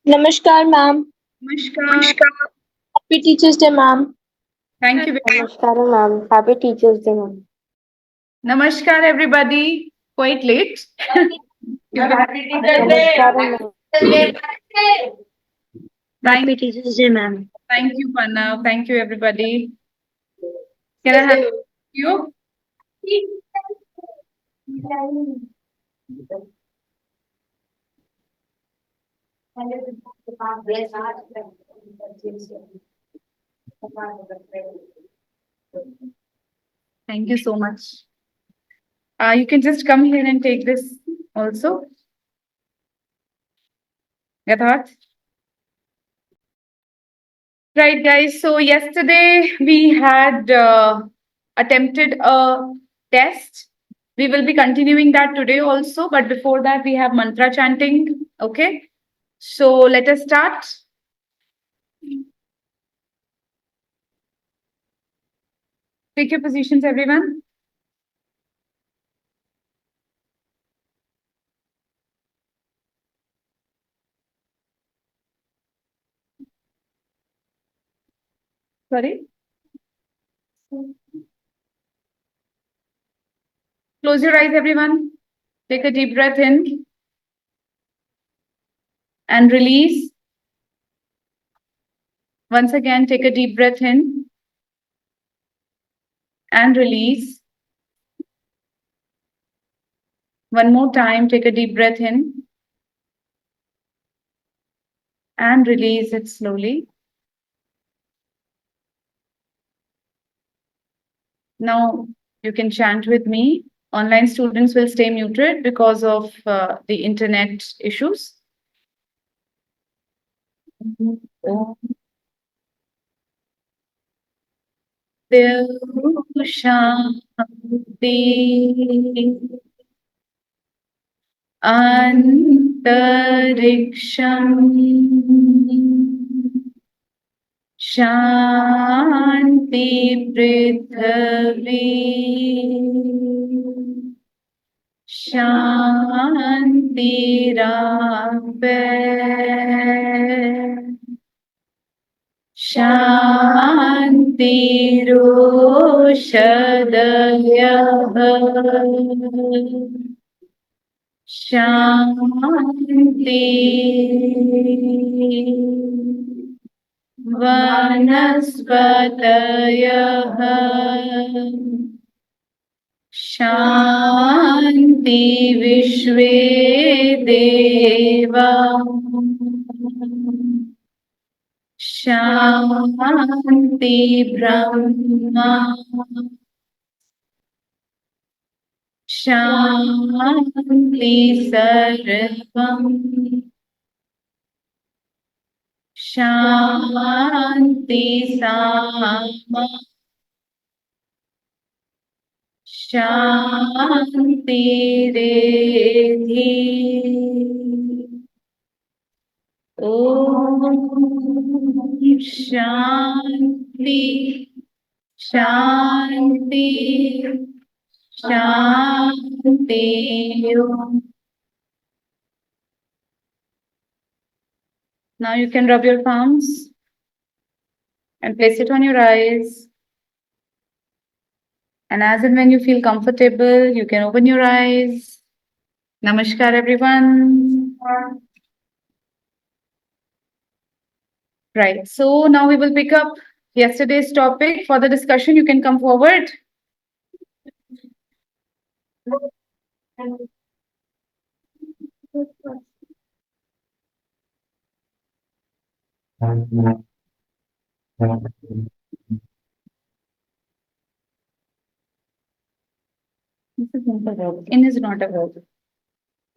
Namaskar, ma'am. Namaskar. Happy Teachers Day, ma'am. Thank you. Namaskaram, ma'am. Happy Teachers Day, ma'am. Namaskar, everybody. Quite late. Namaskaram, ma'am. Thank, Happy Teachers Day, ma'am. thank you, Panna. Thank you, everybody. Can I have you? Thank you so much. You can just come here and take this also. Yatharth. Right, guys. So yesterday we had attempted a test. We will be continuing that today also, but before that we have mantra chanting. Okay. So let us start. Take your positions, everyone. Sorry. Close your eyes, everyone. Take a deep breath in and release. Once again, take a deep breath in and release. One more time, take a deep breath in and release it slowly. Now you can chant with me. Online students will stay muted because of the internet issues. Om Shanti Antariksham Shanti Prithvi Shantirave Shantiroshadayah Shanti Vanaspatayah Shanti Vishwe Deva Shanti Brahma Shanti Sarvam Shanti Sama Shanti Redhi Om Shanti Shanti Shanti Om. Now you can rub your palms and place it on your eyes. And as and when you feel comfortable, you can open your eyes. Namaskar, everyone. Right. So now we will pick up yesterday's topic for the discussion. You can come forward. This is not a verb. In is not a verb.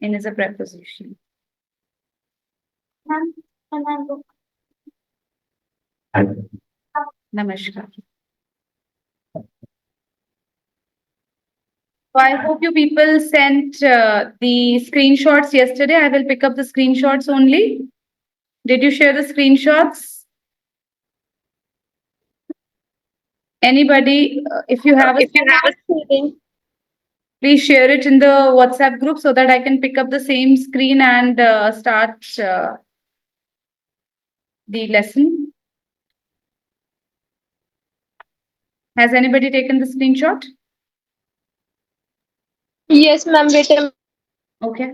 In is a preposition. Namaskar. So I hope you people sent the screenshots yesterday. I will pick up the screenshots only. Did you share the screenshots? Anybody, if you have a please share it in the WhatsApp group so that I can pick up the same screen and start the lesson. Has anybody taken the screenshot? Yes, ma'am. Wait a Okay.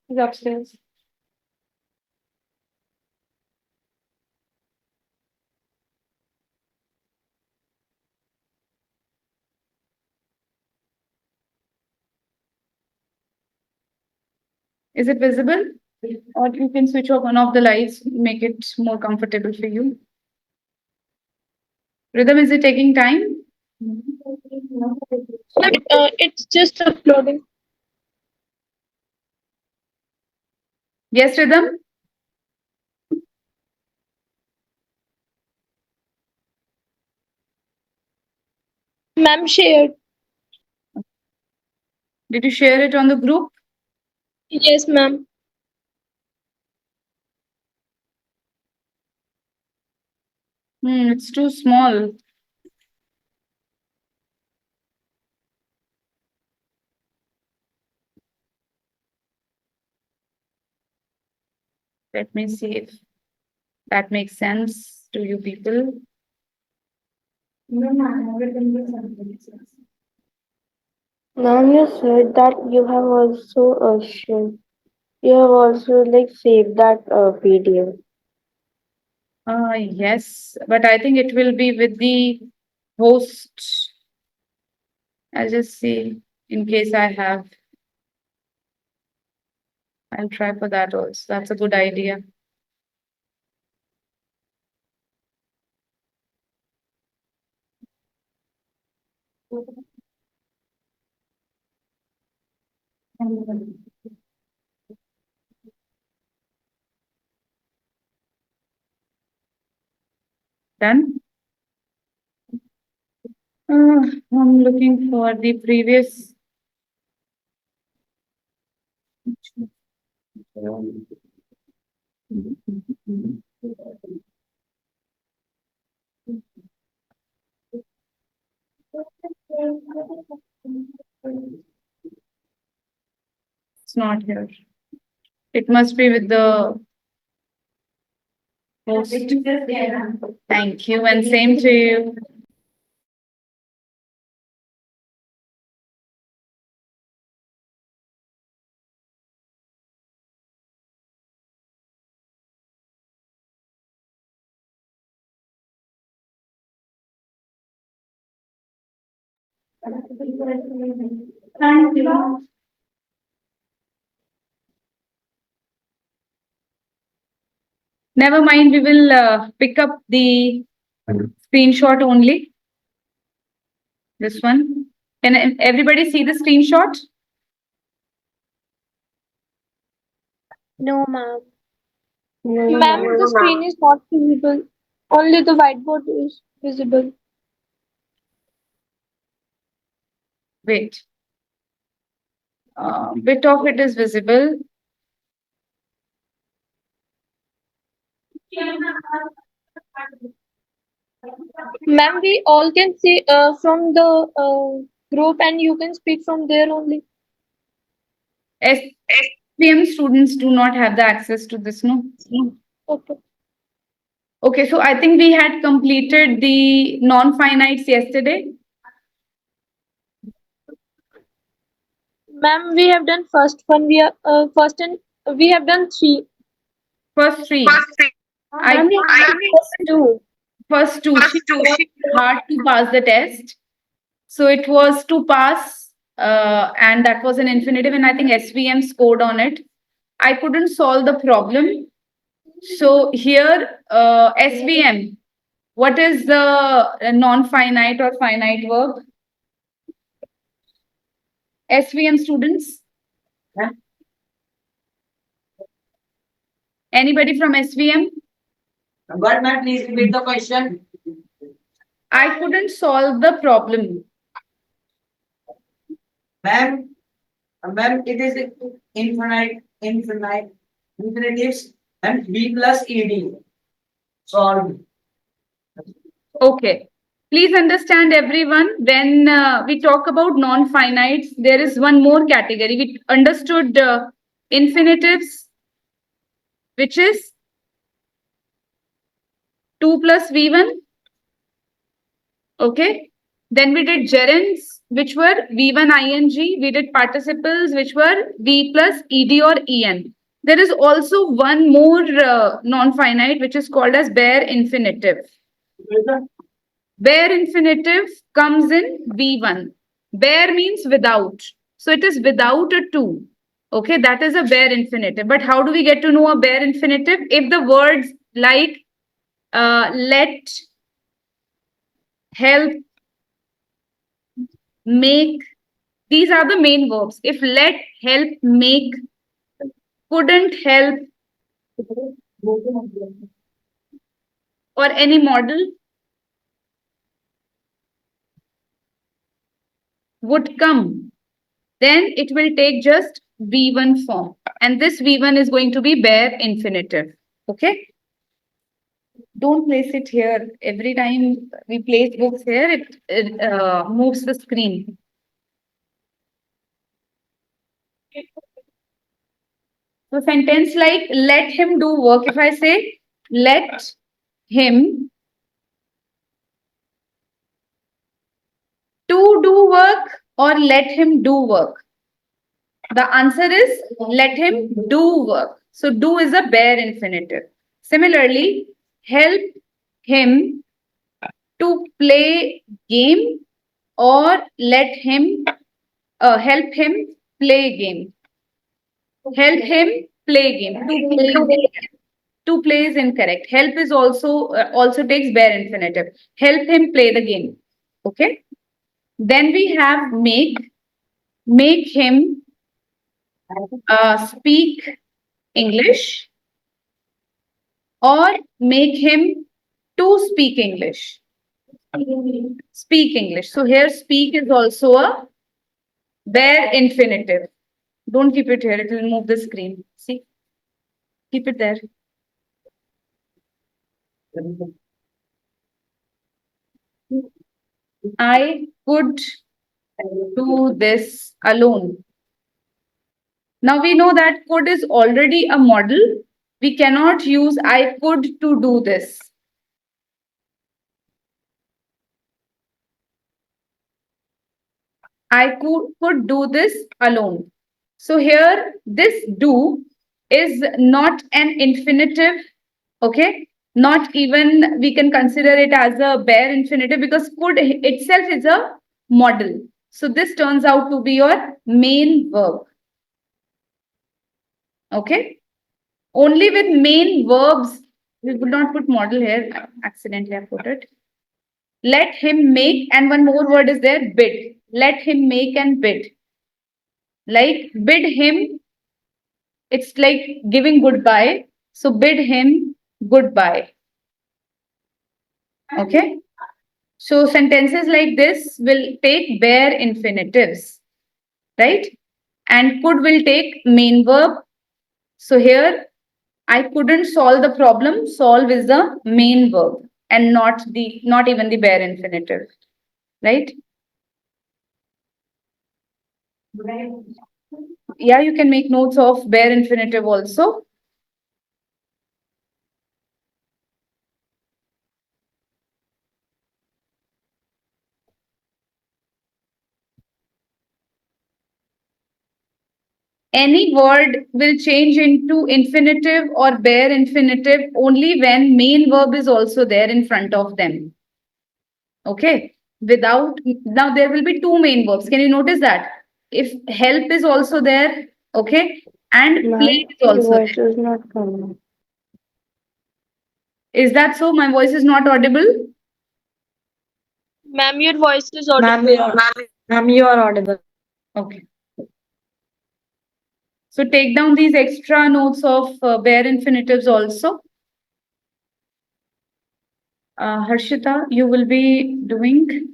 He's upstairs. Is it visible? Or you can switch off one of the lights, make it more comfortable for you. Rhythm, is it taking time? It's just uploading. Yes, Rhythm? Ma'am shared. Did you share it on the group? Yes, ma'am. It's too small. Let me see if that makes sense to you people. Ma'am, you said that you have also saved that PDF. Yes, but I think it will be with the host. I'll just see in case I have. I'll try for that also. That's a good idea. Done? I'm looking for the previous. It's not here. It must be with the host. Thank you, and same to you. Thank you. Never mind, we will pick up the screenshot only. This one. Can everybody see the screenshot? No, ma'am. No, Ma'am, the screen is not visible. Only the whiteboard is visible. Wait. Bit of it is visible. Ma'am, we all can see from the group, and you can speak from there only. SPM students do not have the access to this, no? Okay. Okay, so I think we had completed the non-finites yesterday. Ma'am, we have done first one. We are first and we have done three. First three. Ma'am, we have done first two. First two. She was hard to pass the test. So it was to pass, and that was an infinitive, and I think SVM scored on it. I couldn't solve the problem. So here, SVM, what is the non-finite or finite verb? SVM students? Anybody from SVM? What, ma'am? Please repeat the question. I couldn't solve the problem. Ma'am, ma'am, it is infinitives and B plus ED. Solved. Okay. Please understand everyone, when we talk about non-finites, there is one more category. We understood infinitives, which is 2 plus V1. Okay. Then we did gerunds, which were V1 ing. We did participles, which were V plus ed or en. There is also one more non-finite, which is called as bare infinitive. Bare infinitive comes in V1. Bare means without. So it is without a to. Okay, that is a bare infinitive. But how do we get to know a bare infinitive? If the words like let, help, make, these are the main verbs. If let, help, make, couldn't help, or any model would come, then it will take just V1 form. And this V1 is going to be bare infinitive. Okay. Don't place it here. Every time we place books here, it moves the screen. So sentence like let him do work. If I say let him to do work or let him do work, the answer is let him do work. So do is a bare infinitive. Similarly, help him to play game or let him help him play game. Help him play game. To play is incorrect. Help is also takes bare infinitive. Help him play the game. Okay. Then we have make. Make him speak English or make him to speak English. Speak English. So here speak is also a bare infinitive. Don't keep it here. It will move the screen. See? Keep it there. I could do this alone. Now we know that could is already a model. We cannot use I could to do this. I could do this alone. So here, this do is not an infinitive, okay? Not even we can consider it as a bare infinitive because could itself is a model. So this turns out to be your main verb. Okay? Only with main verbs, we would not put model here. Accidentally, I put it. Let him make, and one more word is there, bid. Let him make and bid. Like bid him, it's like giving goodbye. So bid him goodbye. Okay. So sentences like this will take bare infinitives, right? And could will take main verb. So here, I couldn't solve the problem. Solve is the main verb and not even the bare infinitive, right? Yeah, you can make notes of bare infinitive also. Any word will change into infinitive or bare infinitive only when main verb is also there in front of them. Okay. Without, now there will be two main verbs. Can you notice that? If help is also there, okay, and Ma'am, play is your also voice there. is not coming. Is that so? My voice is not audible? Ma'am, your voice is Ma'am, audible. you are audible. Okay. So take down these extra notes of bare infinitives also. Harshita, you will be doing.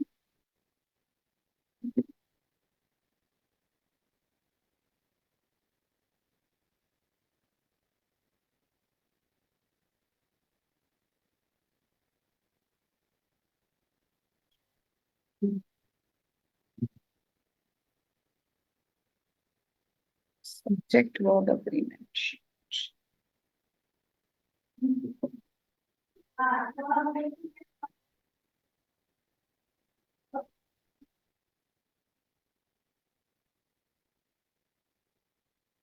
Subject verb agreement.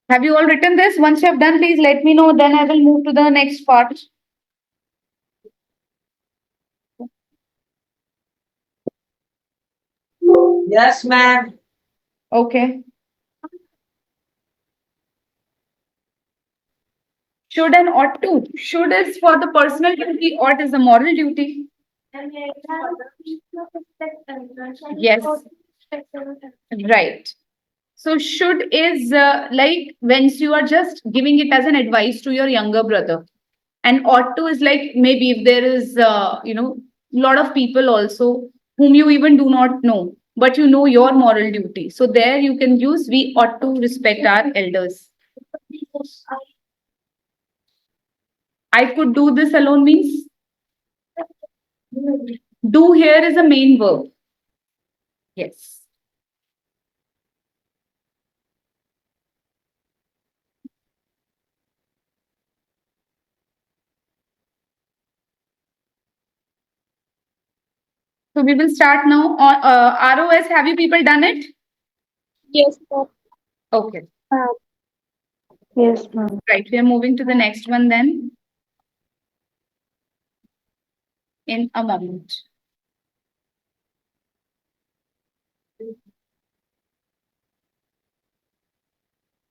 Have you all written this? Once you have done, please let me know. Then I will move to the next part. Yes, ma'am. Okay. Should and ought to. Should is for the personal duty, ought is the moral duty. Yes. Right. So should is like when you are just giving it as an advice to your younger brother. And ought to is like maybe if there is lot of people also whom you even do not know, but you know your moral duty. So there you can use we ought to respect our elders. I could do this alone means do here is a main verb. Yes. So we will start now. ROS, have you people done it? Yes, ma'am. Okay. Yes, ma'am. Right. We are moving to the next one then. In a moment.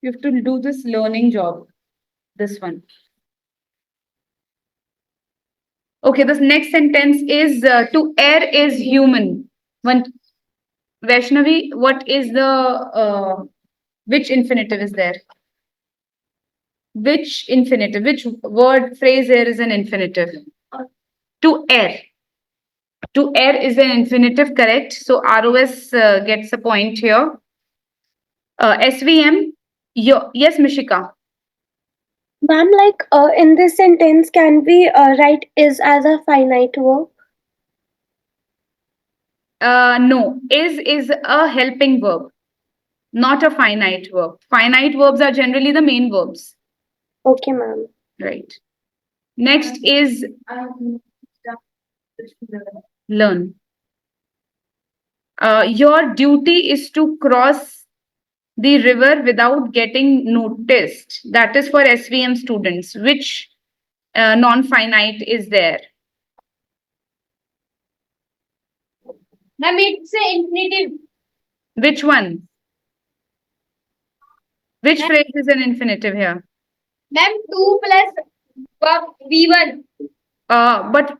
You have to do this learning job. This one. Okay, this next sentence is to err is human. One, Vaishnavi, what is the which infinitive is there? Which infinitive? Which word phrase there is an infinitive? To err. To err is an infinitive, correct? So ROS gets a point here. SVM, yes, Mishika. Ma'am, in this sentence, can we write is as a finite verb? No, is a helping verb, not a finite verb. Finite verbs are generally the main verbs. Okay, ma'am. Right. Next is learn. Your duty is to cross the river without getting noticed. That is for SVM students. Which non-finite is there? Ma'am, it's an infinitive. Which one? Which phrase is an infinitive here? Ma'am, 2 plus V1.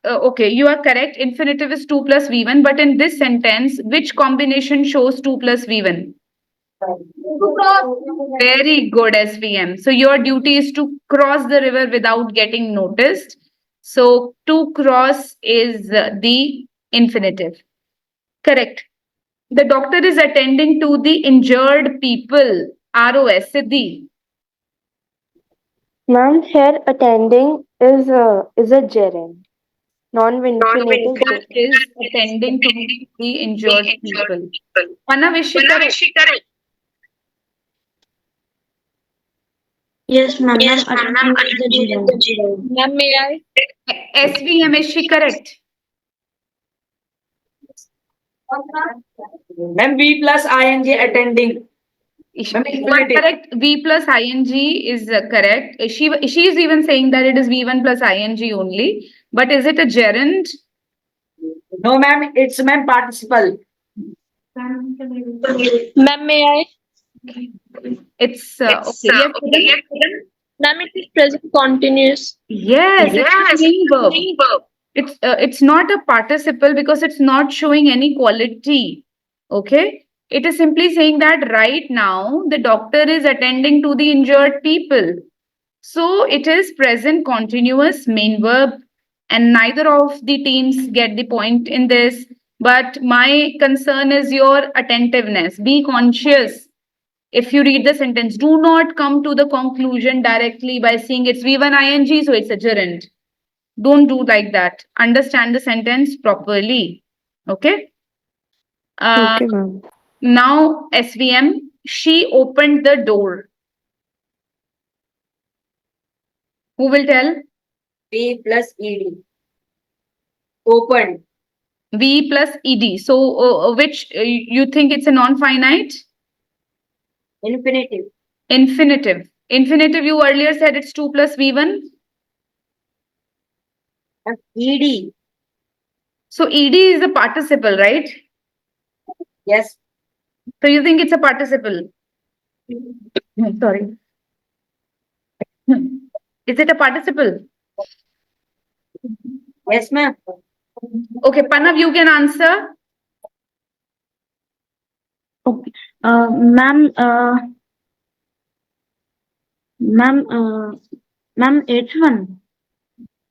Okay, you are correct. Infinitive is 2 plus V1. But in this sentence, which combination shows 2 plus V1? To cross. Very good, SVM. So your duty is to cross the river without getting noticed. So to cross is the infinitive. Correct. The doctor is attending to the injured people. ROS, Siddhi. Ma'am, here attending is a gerund. Non-infinitive That is attending to the injured people. Panavishi, correct. Yes, ma'am. Yes, Attending is the gerund. Ma'am, may I? SVM, is she correct? Ma'am, V plus ing attending. Ma'am, You are infinitive. correct. V plus ing is correct. She is even saying that it is V1 plus ing only. But is it a gerund? No, ma'am, it's ma'am participle. Ma'am, may I? It's okay. Yes, Kiran? Ma'am, it is present continuous. Yes, it's a main verb. It's not a participle because it's not showing any quality. Okay. It is simply saying that right now the doctor is attending to the injured people. So it is present continuous main verb, and neither of the teams get the point in this. But my concern is your attentiveness. Be conscious. If you read the sentence, do not come to the conclusion directly by saying it's V1 ing, so it's a gerund. Don't do like that. Understand the sentence properly. Okay. Okay, ma'am. Now, SVM, she opened the door. Who will tell? V plus ED. Opened. V plus ed. So which you think it's a non-finite? Infinitive. Infinitive. Infinitive, you earlier said it's 2 plus v1. ED. So ed is a participle, right? Yes. So you think it's a participle? Sorry. Is it a participle? Yes, ma'am. Okay, Panav, you can answer. Okay. Ma'am, ma'am, it's one.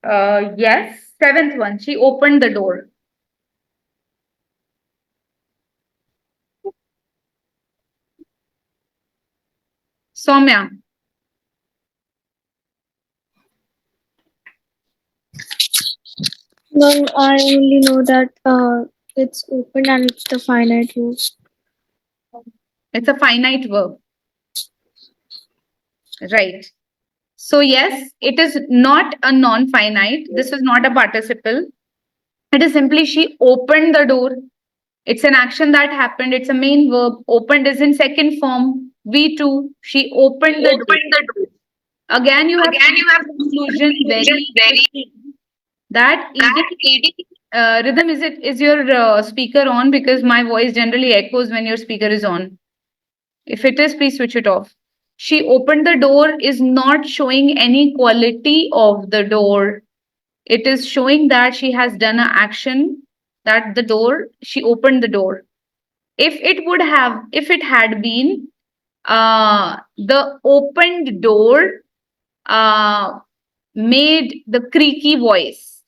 Yes, seventh one. She opened the door. Soumya. Ma'am, I only know that it's open and it's the finite use. It's a finite verb. Right. So yes, it is not a non-finite. This is not a participle. It is simply she opened the door. It's an action that happened. It's a main verb. Opened is in second form. V2. She opened the door. Again, you have conclusion very that rhythm, is your speaker on? Because my voice generally echoes when your speaker is on. If it is, please switch it off. She opened the door is not showing any quality of the door. It is showing that she has done an action, that the door, she opened the door. If it had been the opened door made the creaky voice.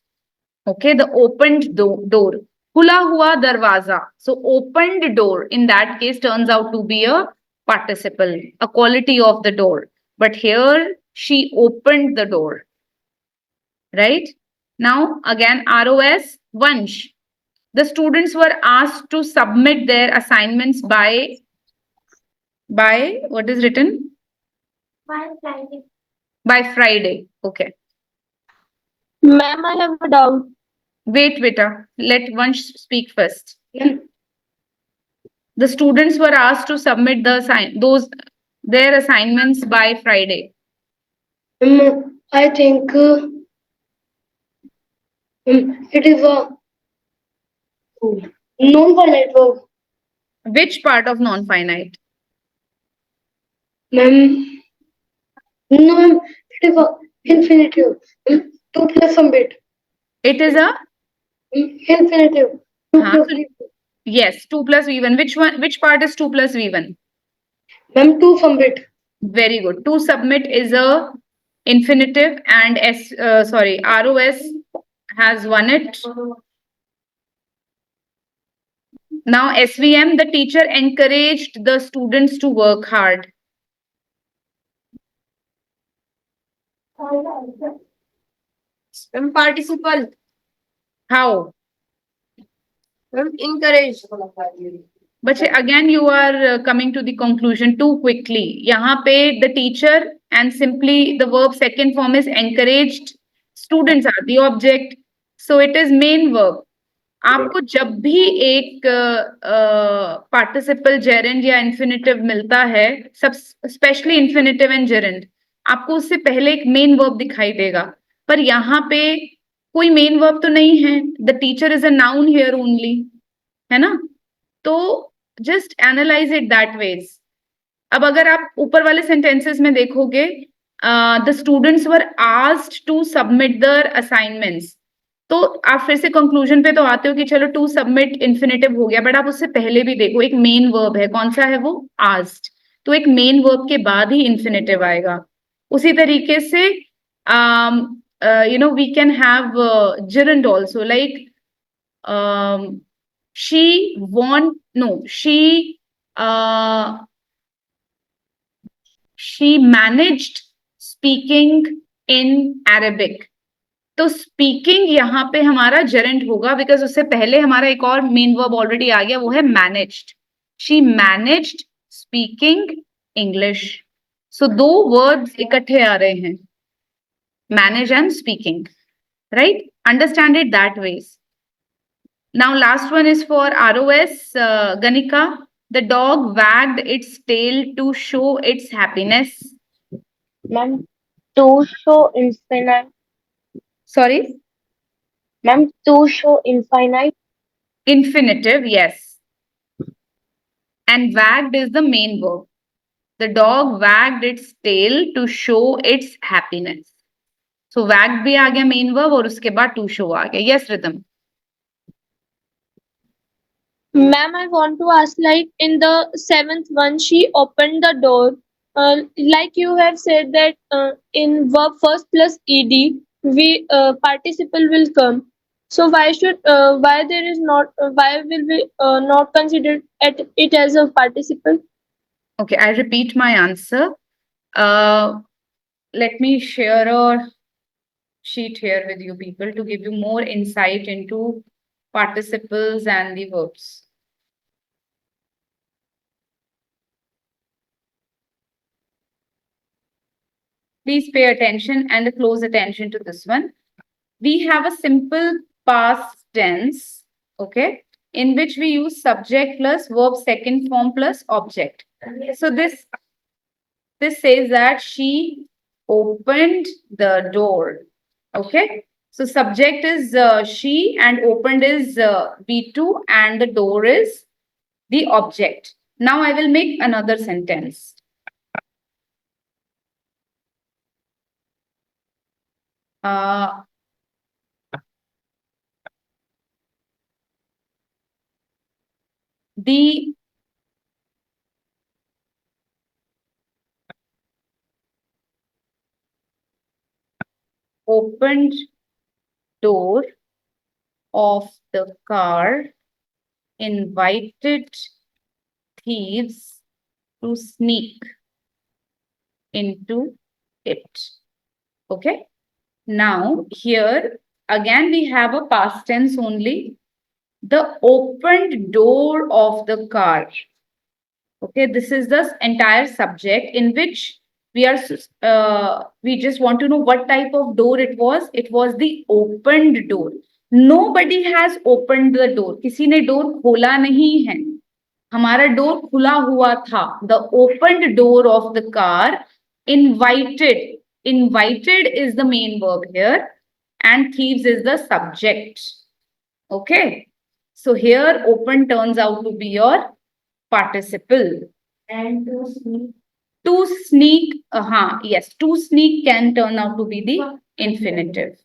Okay, the opened door. Khula hua darwaza. So opened door in that case turns out to be a participle, a quality of the door. But here she opened the door. Right? Now again ROS Vansh. The students were asked to submit their assignments by what is written? By Friday. Okay. Ma'am, I have a doubt. Wait, Vita. Let Vansh speak first. The students were asked to submit their assignments by Friday. I think it is a non-finite verb. Which part of non-finite? Ma'am, no, ma'am, it is a infinitive. 2 plus some bit. It is a Infinitive. 2 Huh? plus 3. yes, 2 plus v1. Which part is 2 plus v1? Ma'am, 2 some bit. Very good. To submit is a infinitive and ROS has won it. Now SVM, the teacher encouraged the students to work hard. Participle. How? Encourage. But again, you are coming to the conclusion too quickly. यहाँ पे the teacher and simply the verb second form is encouraged. Students are the object. So it is main verb. आपको जब भी एक participle gerund या infinitive मिलता है, सब स्पेशली इन्फिनेटिव एंड जेरेंड, आपको उससे पहले एक मेन वर्ब दिखाई देगा. पर यहाँ पे कोई मेन वर्ब तो नहीं है. The teacher is a noun here only, है ना? तो just analyse it that ways. अब अगर आप ऊपर वाले सेंटेंसेस में देखोगे, the students were asked to submit their assignments, तो आप फिर से कंक्लूजन पे तो आते हो कि चलो टू सबमिट इन्फिनेटिव हो गया, बट आप उससे पहले भी देखो एक मेन वर्ब है. कौन सा है वो? आस्क्ड. तो एक मेन वर्ब के बाद ही इन्फिनेटिव आएगा. उसी तरीके से we can have gerund also, like she managed speaking in Arabic. तो स्पीकिंग यहाँ पे हमारा जेरेंट होगा, बिकॉज उससे पहले हमारा एक और मेन वर्ब ऑलरेडी आ गया, वो है managed. She managed speaking English. So दो वर्ड्स इकट्ठे आ रहे हैं. manage and speaking, right? Understand it that ways. Now, last one is for ROS, Ganika. The dog wagged its tail to show its happiness. Ma'am, to show infinite. Sorry, Ma'am, to show infinite. infinitive, yes. And wagged is the main verb. The dog wagged its tail to show its happiness. So wagged भी आ गया main verb और उसके बाद to show आ गया. Yes, Rhythm. Ma'am, I want to ask, like in the seventh one, she opened the door. Like you have said that in verb first plus ed, we participle will come. So why there is not why will we not consider it as a participle? Okay, I repeat my answer. Let me share a sheet here with you people to give you more insight into participles and the verbs. Please pay attention and close attention to this one. We have a simple past tense, okay, in which we use subject plus verb second form plus object. So this says that she opened the door, okay. So subject is she and opened is B2 and the door is the object. Now I will make another sentence. The opened door of the car invited thieves to sneak into it. Okay. Now, here again, we have a past tense only. The opened door of the car. Okay, this is the entire subject in which we just want to know what type of door it was. It was the opened door. Nobody has opened the door. किसी ने door खोला नहीं है. हमारा door खुला हुआ था. The opened door of the car invited. Invited is the main verb here and thieves is the subject. Okay. So here open turns out to be your participle. And to sneak. To sneak, yes, to sneak can turn out to be the infinitive.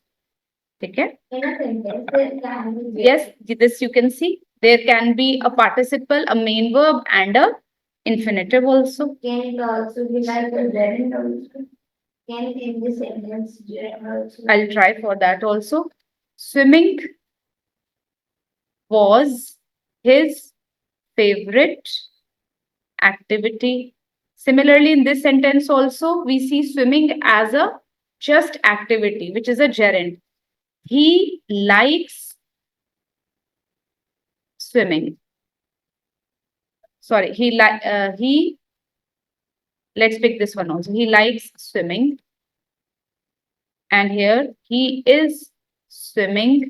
Okay. In a sentence, there can be. Yes, this you can see. There can be a participle, a main verb, and a infinitive also. Can it also be like a gerund also? Can it in the sentence gerund also? I'll try for that also. Swimming was his favorite activity. Similarly, in this sentence also, we see swimming as a just activity, which is a gerund. He likes swimming. Sorry, let's pick this one also. He likes swimming. And here he is swimming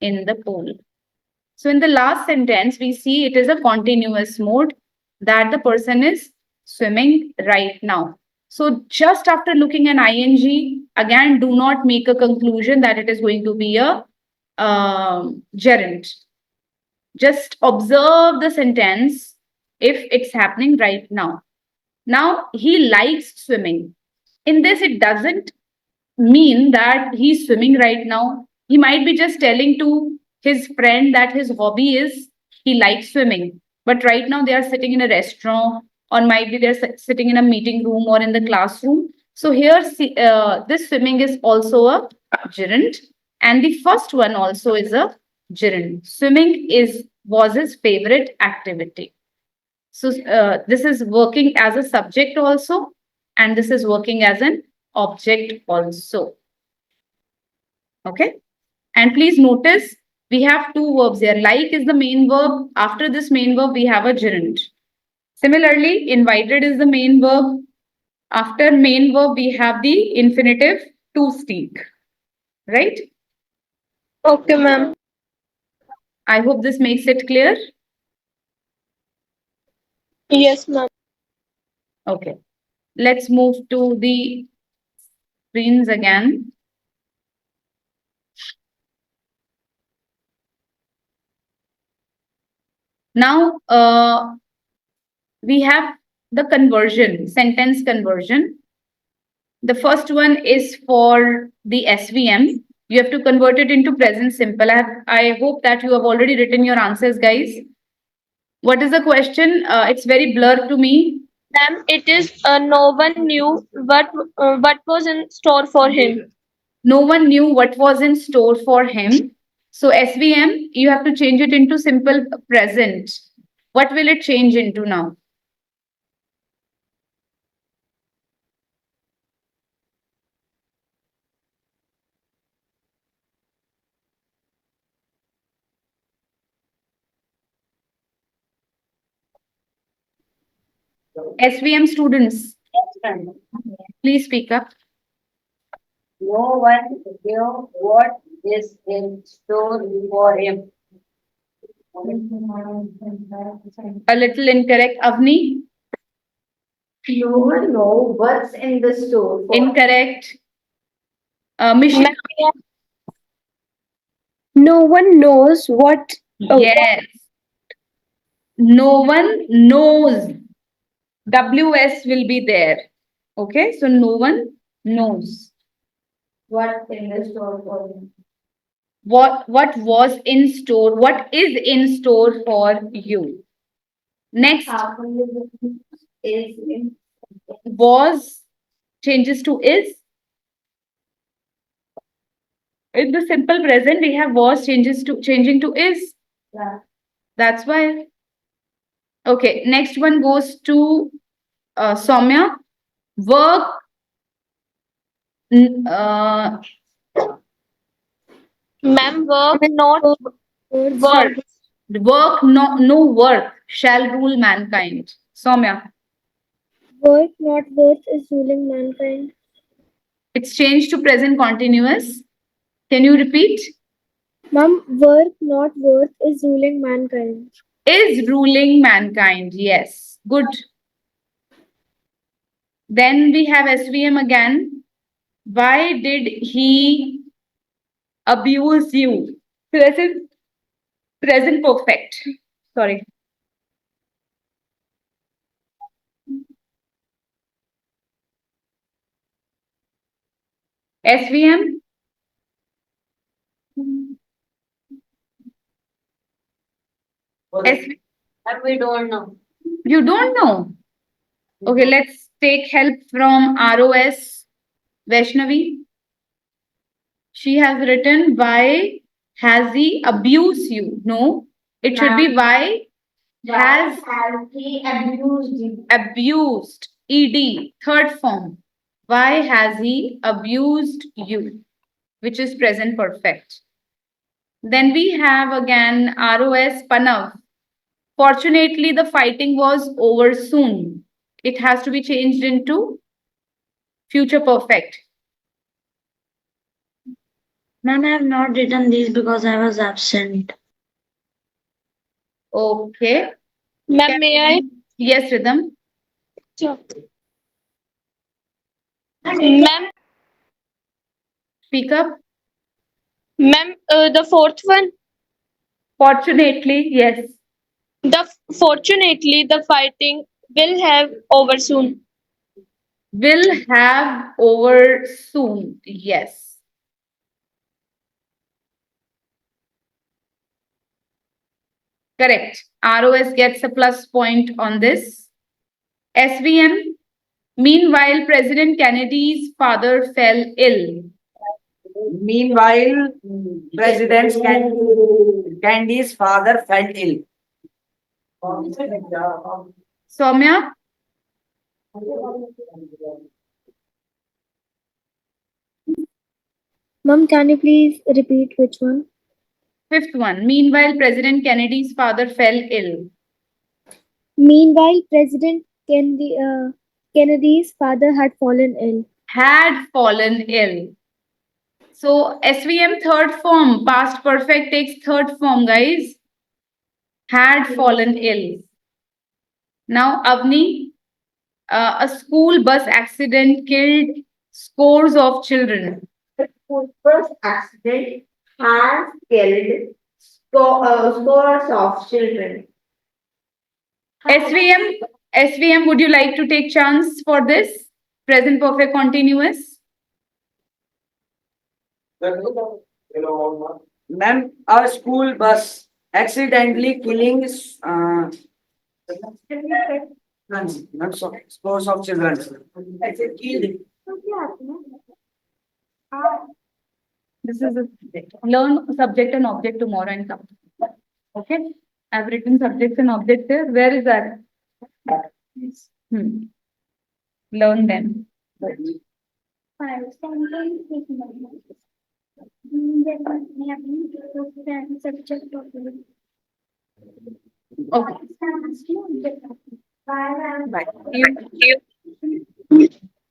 in the pool. So in the last sentence, we see it is a continuous mode that the person is swimming right now. So just after looking at ing, again, do not make a conclusion that it is going to be a gerund. Just observe the sentence if it's happening right now. Now, he likes swimming. In this, it doesn't mean that he's swimming right now. He might be just telling to his friend that his hobby is he likes swimming. But right now, they are sitting in a restaurant or might be they're sitting in a meeting room or in the classroom. So here, this swimming is also a gerund. And the first one also is a gerund. Swimming was his favorite activity. So this is working as a subject also, and this is working as an object also. Okay. And please notice we have two verbs here. Like is the main verb. After this main verb, we have a gerund. Similarly, invited is the main verb. After main verb, we have the infinitive to speak. Right? Okay, ma'am. I hope this makes it clear. Yes, ma'am. Okay. Let's move to the screens again. Now, we have the conversion, sentence conversion. The first one is for the SVM. You have to convert it into present simple. I hope that you have already written your answers, guys. What is the question? It's very blurred to me. Ma'am, it is no one knew what was in store for him. No one knew what was in store for him. So SVM, you have to change it into simple present. What will it change into now? SVM students, please speak up. No one knew what is in store for him. A little incorrect, Avni. No one knows what's in the store for Incorrect. Mishika. Ma'am, No one knows what. Yes. No one knows. WS will be there. Okay, so no one knows. what's in the store for him. What was in store? What is in store for you? Next, Is in was changes to is. In the simple present, we have was changing to is. That's why. Okay, next one goes to Soumya. Work. Uh, ma'am, work not Words. work. work, no work shall rule mankind. Soumya. Work, not worth, is ruling mankind. It's changed to present continuous. Can you repeat? Ma'am, work, not worth, is ruling mankind. Is ruling mankind. Yes. Good. Then we have SVM again. Why did he abuse you? Present perfect. Sorry. SVM. SV and we don't know. you don't know. Okay, let's take help from ROS Vaishnavi. She has written, why has he abused you? No, it should be why has he abused him? abused. ED, third form. Why has he abused you? Which is present perfect. Then we have again ROS Panav. Fortunately, the fighting was over soon. It has to be changed into future perfect. Ma'am, I have not written these because I was absent. Okay. Ma'am, may I? Yes, Rhythm. Ma'am, Speak up. ma'am, the fourth one. Fortunately, yes. Fortunately, the fighting will have over soon. Will have over soon. Yes. Correct. ROS gets a plus point on this. SVM. Meanwhile, President Kennedy's father fell ill. Meanwhile, President Candy's father fell ill. Soumya. Ma'am, can you please repeat which one? Fifth one. Meanwhile, President Kennedy's father fell ill. Meanwhile, President Kennedy. Kennedy's father had fallen ill. Had fallen ill. So SVM third form, past perfect takes third form, guys. Had fallen ill. Now, Avni, a school bus accident killed scores of children. Bus accident has killed scores of children. SVM, would you like to take chance for this? Present perfect continuous. Ma'am, a school bus accidentally killing not so, scores of children. I said killed. This is a learn subject and object tomorrow and come. Okay. I've written subjects and objects here. Where is that? Learn them. Okay. Bye.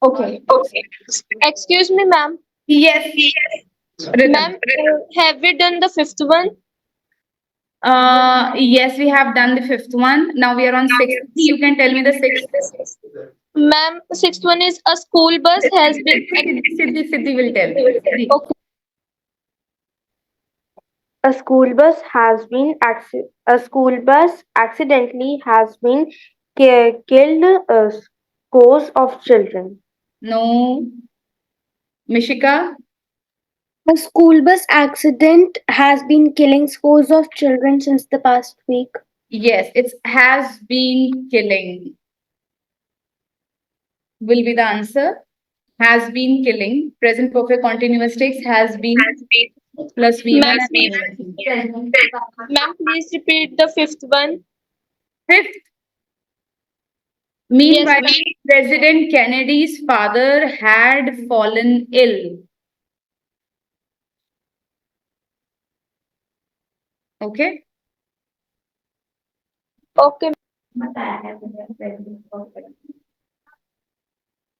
Okay. Excuse me, ma'am. Yes. Rhythm. Ma'am, have we done the fifth one? Yes, we have done the fifth one. Now we are on sixth. You can tell me the sixth. Ma'am, sixth one is a school bus has been. Siddhi will tell. Siddhi. Okay. A school bus accidentally has been killed scores of children. No. Mishika? A school bus accident has been killing scores of children since the past week. Yes, it has been killing. Will be the answer. Has been killing. Present perfect continuous takes has been plus V1 and Ma'am, please repeat the fifth one. fifth. Meanwhile, ma'am. President Kennedy's father had fallen ill. Okay. Okay.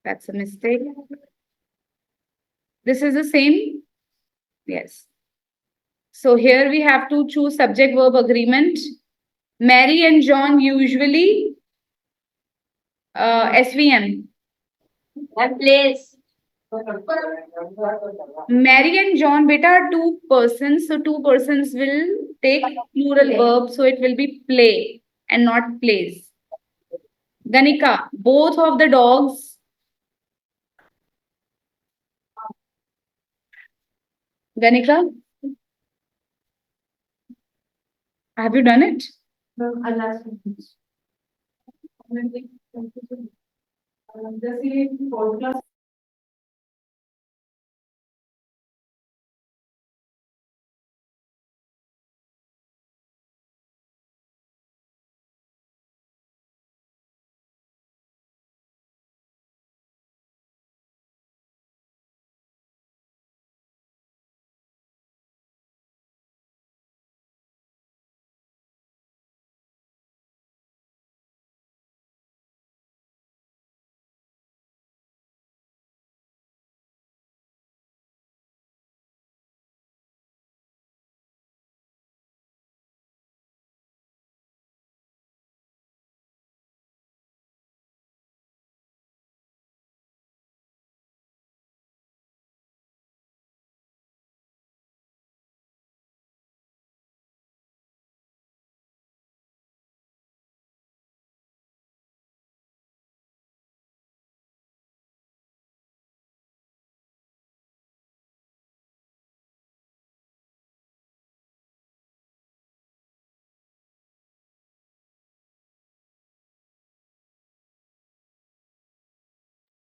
That's a mistake. This is the same. Yes. So here we have to choose subject verb agreement. Mary and John usually SVM. And place. Mary and John beta are two persons. So two persons will take plural verb. So it will be play and not plays. Ganika, both of the dogs. Ganika, have you done it?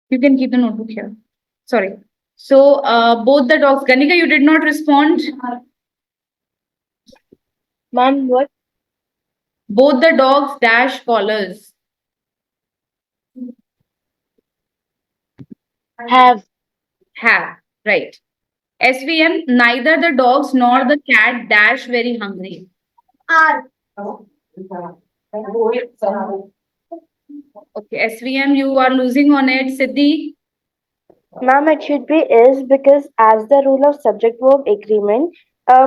You can keep the notebook here. Sorry. So both the dogs, Ganika, you did not respond. Ma'am, what? Both the dogs dash collars. Have. Have, right. SVM, neither the dogs nor the cat dash very hungry. Are. Okay, SVM, you are losing on it. Siddhi, Ma'am, it should be is because as the rule of subject verb agreement,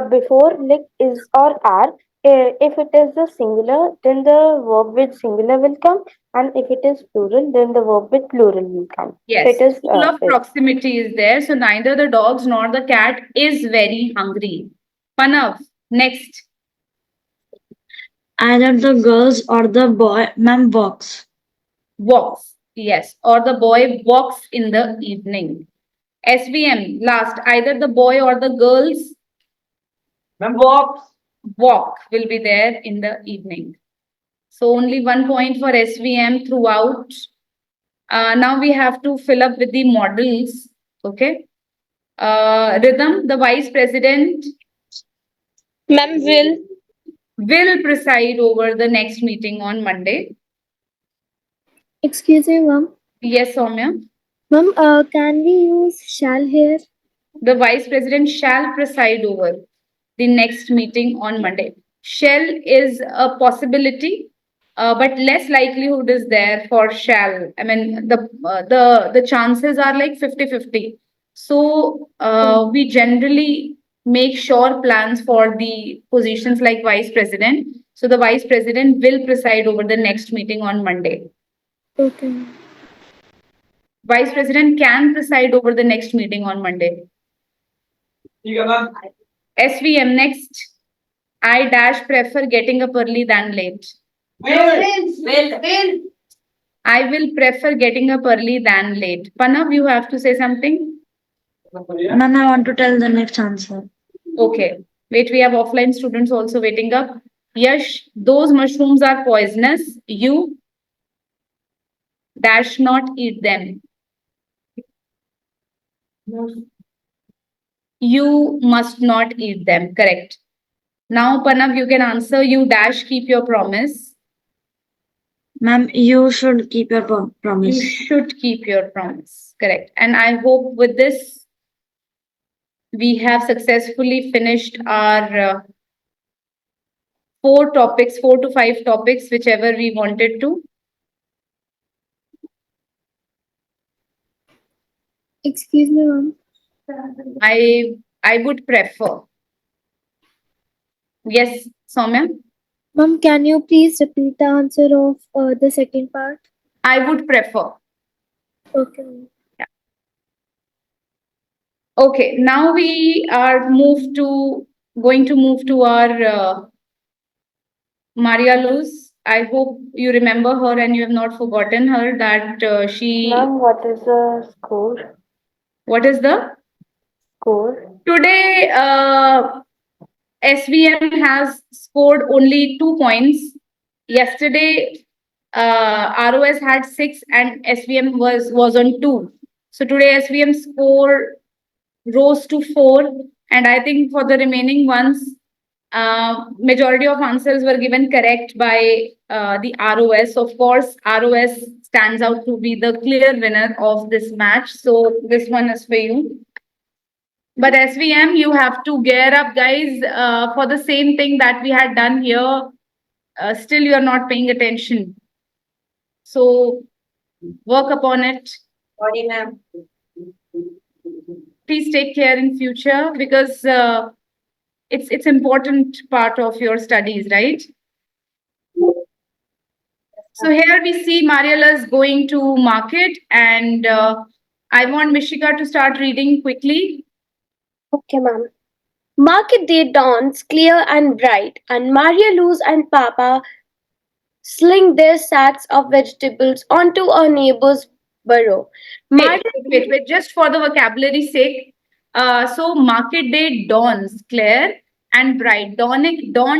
before like is or are, if it is the singular, then the verb with singular will come, and if it is plural, then the verb with plural will come. So it yes, is rule of is. proximity is there. So neither the dogs nor the cat is very hungry. Panav, next. Either the girls or the boy, ma'am, walks. Walks. Yes, or the boy walks in the evening. SVM, last. Either the boy or the girls Ma'am, walks. walk will be there in the evening. So only 1 point for SVM throughout. Now we have to fill up with the models. Okay. Rhythm, the vice president Ma'am, will preside over the next meeting on Monday. Excuse me, ma'am. Yes, Soumya. Ma'am, can we use shall here? The vice president shall preside over the next meeting on Monday. Shall is a possibility, but less likelihood is there for shall. I mean, the chances are like 50-50. So we generally make sure plans for the positions like vice president. So the vice president will preside over the next meeting on Monday. Okay. Vice president can preside over the next meeting on Monday. SVM next. I dash prefer getting up early than late. Will. I will prefer getting up early than late. Panav, you have to say something? Ma'am, I want to tell the next answer. Okay. Wait, we have offline students also waiting up. Yash, those mushrooms are poisonous. You dash not eat them. You must not eat them. Correct. Now, Panav, you can answer. You dash keep your promise. Ma'am, you should keep your You promise. should keep your promise. Correct. And I hope with this, we have successfully finished our 4 to 5 topics, whichever we wanted to. Excuse me, ma'am. I would prefer. Yes, Soumya? Ma'am, can you please repeat the answer of the second part? I would prefer. Okay. Okay, now we are going to move to our Maria Luz. I hope you remember her and you have not forgotten her that she. Ma'am, what is the score? What is the? Score? Today, SVM has scored only 2 points. Yesterday, ROS had 6 and SVM was on 2. So today SVM score rose to 4, and I think for the remaining ones, majority of answers were given correct by the ROS. Of course, ROS stands out to be the clear winner of this match. So this one is for you. But SVM, you have to gear up, guys, for the same thing that we had done here. Still, you are not paying attention. So work upon it. Sorry, ma'am. Please take care in future because it's important part of your studies, right? So here we see Mariela is going to market, and I want Mishika to start reading quickly. Okay, ma'am. Market day dawns clear and bright, and Maria Luz and Papa sling their sacks of vegetables onto a neighbor's burrow. Wait. Just for the vocabulary sake. So market day dawns clear and bright. Dawn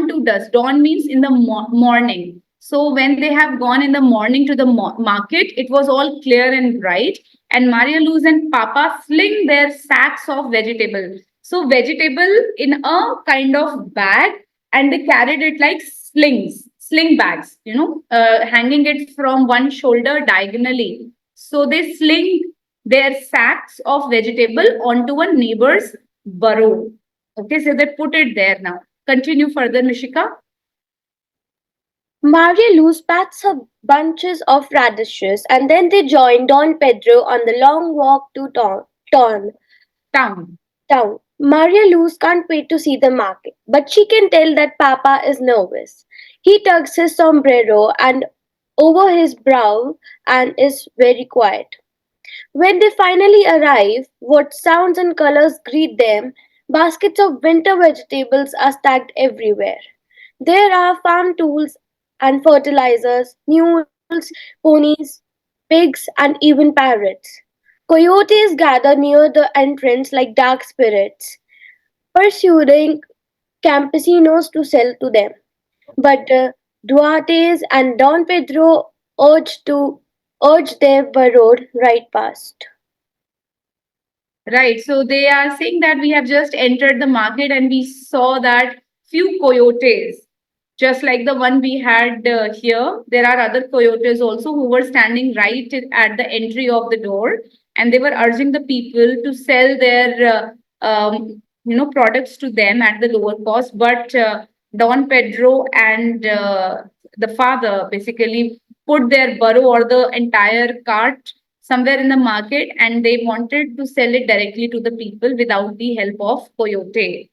to dusk. Dawn means in the morning. So when they have gone in the morning to the market, it was all clear and bright. And Maria Luz and Papa sling their sacks of vegetable. So vegetable in a kind of bag, and they carried it like sling bags, hanging it from one shoulder diagonally. So they sling their sacks of vegetable onto a neighbor's burrow. Okay, so they put it there now. Continue further, Mishika. Maria Luz packs her bunches of radishes and then they join Don Pedro on the long walk to Town. town. Maria Luz can't wait to see the market, but she can tell that Papa is nervous. He tugs his sombrero and over his brow and is very quiet. When they finally arrive, what sounds and colors greet them? Baskets of winter vegetables are stacked everywhere. There are farm tools and fertilizers, mules, ponies, pigs, and even parrots. Coyotes gather near the entrance like dark spirits, pursuing campesinos to sell to them. But Duartes and Don Pedro urge their burrowed right past. Right. So they are saying that we have just entered the market and we saw that few coyotes, just like the one we had here. There are other coyotes also who were standing right at the entry of the door, and they were urging the people to sell their products to them at the lower cost. But Don Pedro and the father basically put their burro or the entire cart somewhere in the market and they wanted to sell it directly to the people without the help of Coyote.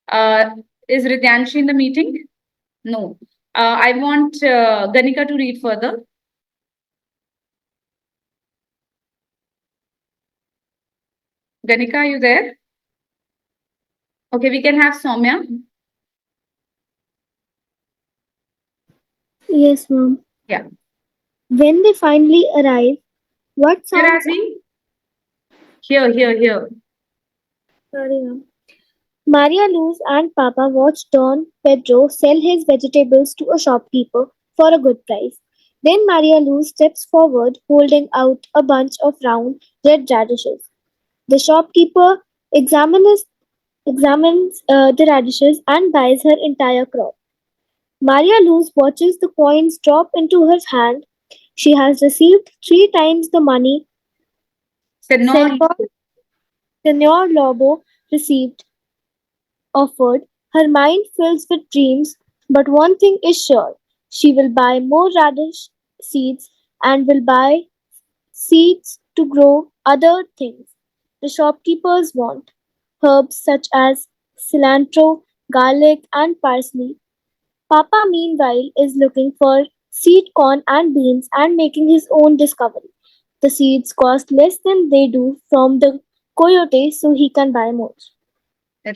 Uh, is Ridyanshi in the meeting? No. I want Ganika to read further. Ganika, are you there? Okay, we can have Soumya. Yes, ma'am. Yeah. When they finally arrive, what Where are sounds we? Here. sorry, ma'am. Maria Luz and Papa watch Don Pedro sell his vegetables to a shopkeeper for a good price. Then Maria Luz steps forward holding out a bunch of round red radishes. The shopkeeper examines the radishes and buys her entire crop. Maria Luz watches the coins drop into her hand. She has received 3 times the money Senor, Senor, Senor Lobo received offered. Her mind fills with dreams, but one thing is sure: she will buy more radish seeds and will buy seeds to grow other things the shopkeepers want. Herbs such as cilantro, garlic, and parsley. Papa, meanwhile, is looking for seed corn and beans and making his own discovery. The seeds cost less than they do from the coyote, so he can buy more.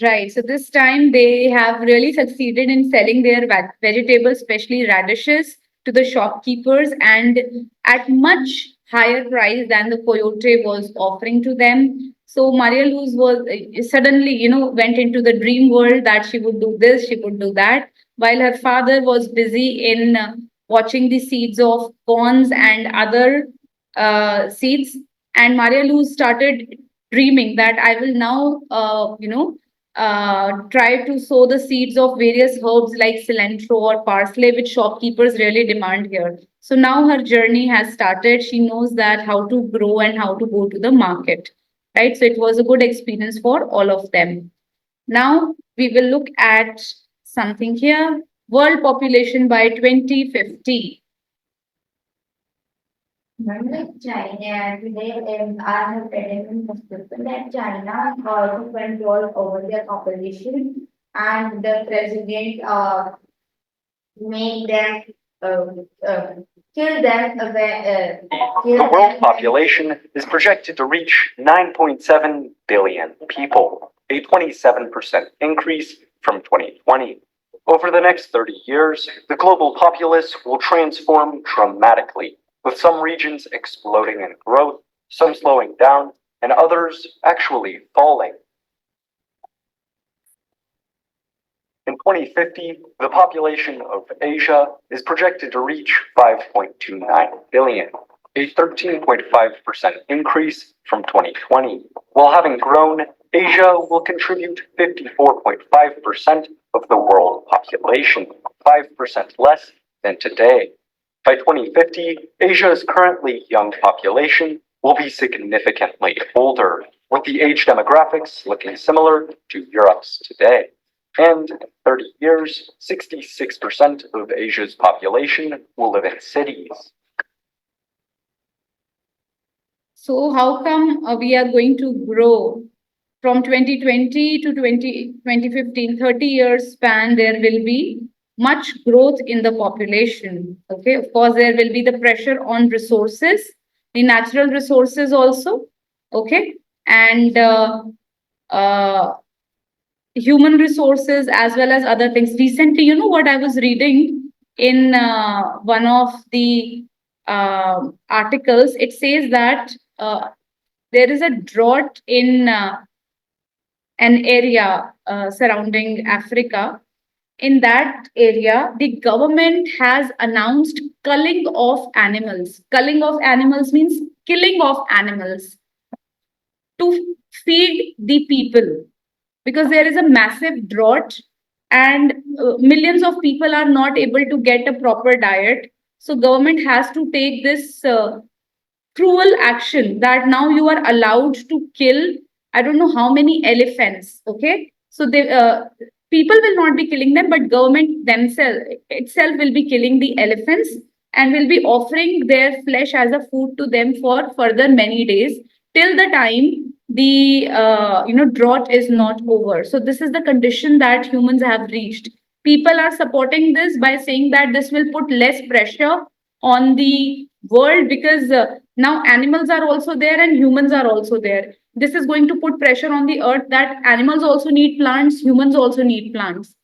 right. So this time they have really succeeded in selling their vegetables, especially radishes, to the shopkeepers and at much higher price than the coyote was offering to them. So Maria Luz was suddenly, went into the dream world that she would do this, she would do that, while her father was busy in watching the seeds of corns and other seeds. And Maria Luz started dreaming that I will now, try to sow the seeds of various herbs like cilantro or parsley, which shopkeepers really demand here. So now her journey has started. She knows that how to grow and how to go to the market, right? So it was a good experience for all of them. Now we will look at something here. World population by 2050. China today are predicting that China also control over their population and the president make them uh, uh, kill them kill The world them population is projected to reach 9.7 billion people, a 27% increase from 2020. Over the next 30 years, the global populace will transform dramatically, with some regions exploding in growth, some slowing down, and others actually falling. In 2050, the population of Asia is projected to reach 5.29 billion, a 13.5% increase from 2020. While having grown, Asia will contribute 54.5% of the world population, 5% less than today. By 2050, Asia's currently young population will be significantly older, with the age demographics looking similar to Europe's today. And in 30 years, 66% of Asia's population will live in cities. So how come we are going to grow from 2020 to 2015, 30 years span, there will be much growth in the population. Okay, of course, there will be the pressure on resources, the natural resources also. Okay, and human resources as well as other things. Recently, you know what I was reading in one of the articles, it says that there is a drought in an area surrounding Africa. In that area, the government has announced culling of animals. Culling of animals means killing of animals to feed the people, because there is a massive drought and millions of people are not able to get a proper diet. So government has to take this cruel action that now you are allowed to kill, I don't know how many elephants. Okay, so they people will not be killing them, but government themselves itself will be killing the elephants and will be offering their flesh as a food to them for further many days, till the time the drought is not over. So this is the condition that humans have reached. People are supporting this by saying that this will put less pressure on the world, because now animals are also there and humans are also there. This is going to put pressure on the earth that animals also need plants, humans also need plants.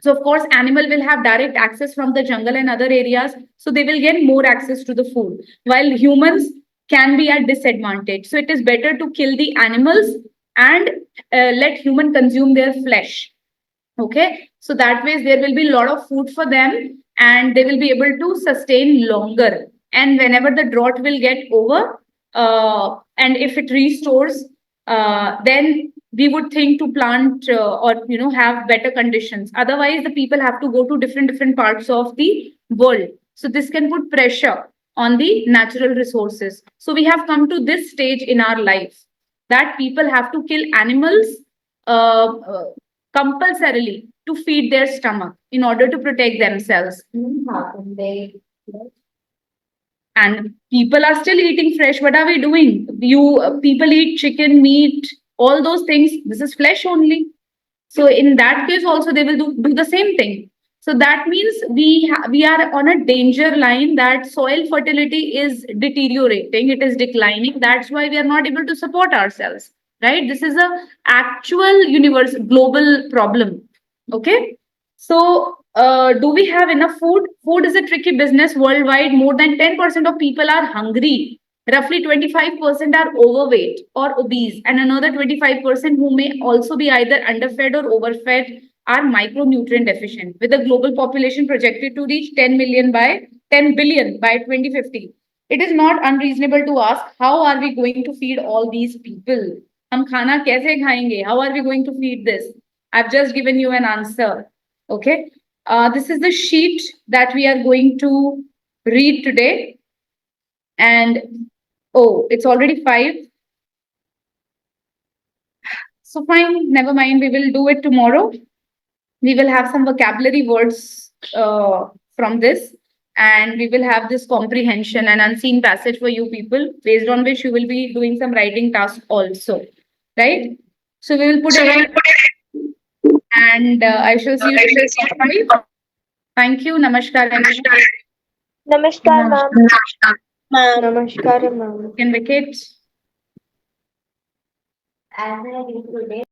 So of course animal will have direct access from the jungle and other areas, so they will get more access to the food, while humans can be at disadvantage. So it is better to kill the animals and let human consume their flesh. Okay, so that way there will be a lot of food for them and they will be able to sustain longer. And whenever the drought will get over, and if it restores, then we would think to plant or have better conditions. Otherwise the people have to go to different parts of the world, so this can put pressure on the natural resources. So we have come to this stage in our life that people have to kill animals compulsorily to feed their stomach in order to protect themselves. And people are still eating fresh. What are we doing? People eat chicken, meat, all those things. This is flesh only. So in that case also they will do the same thing. So that means we are on a danger line that soil fertility is deteriorating, it is declining. That's why we are not able to support ourselves, right? This is a actual universe global problem. Okay, so do we have enough food? Food is a tricky business worldwide. More than 10% of people are hungry. Roughly 25% are overweight or obese, and another 25% who may also be either underfed or overfed are micronutrient deficient. With the global population projected to reach 10 billion by 2050, it is not unreasonable to ask, how are we going to feed all these people? Hum khana kaise khayenge? How are we going to feed this? I've just given you an answer. Okay. This is the sheet that we are going to read today. And oh, it's already 5. So fine, never mind. We will do it tomorrow. We will have some vocabulary words from this, and we will have this comprehension and unseen passage for you people, based on which you will be doing some writing task also, right? So we will put it, and I shall see you. Thank you. Namaskar. Namaskar, ma'am. Namaskaram, ma'am. Can vacate. As I did today.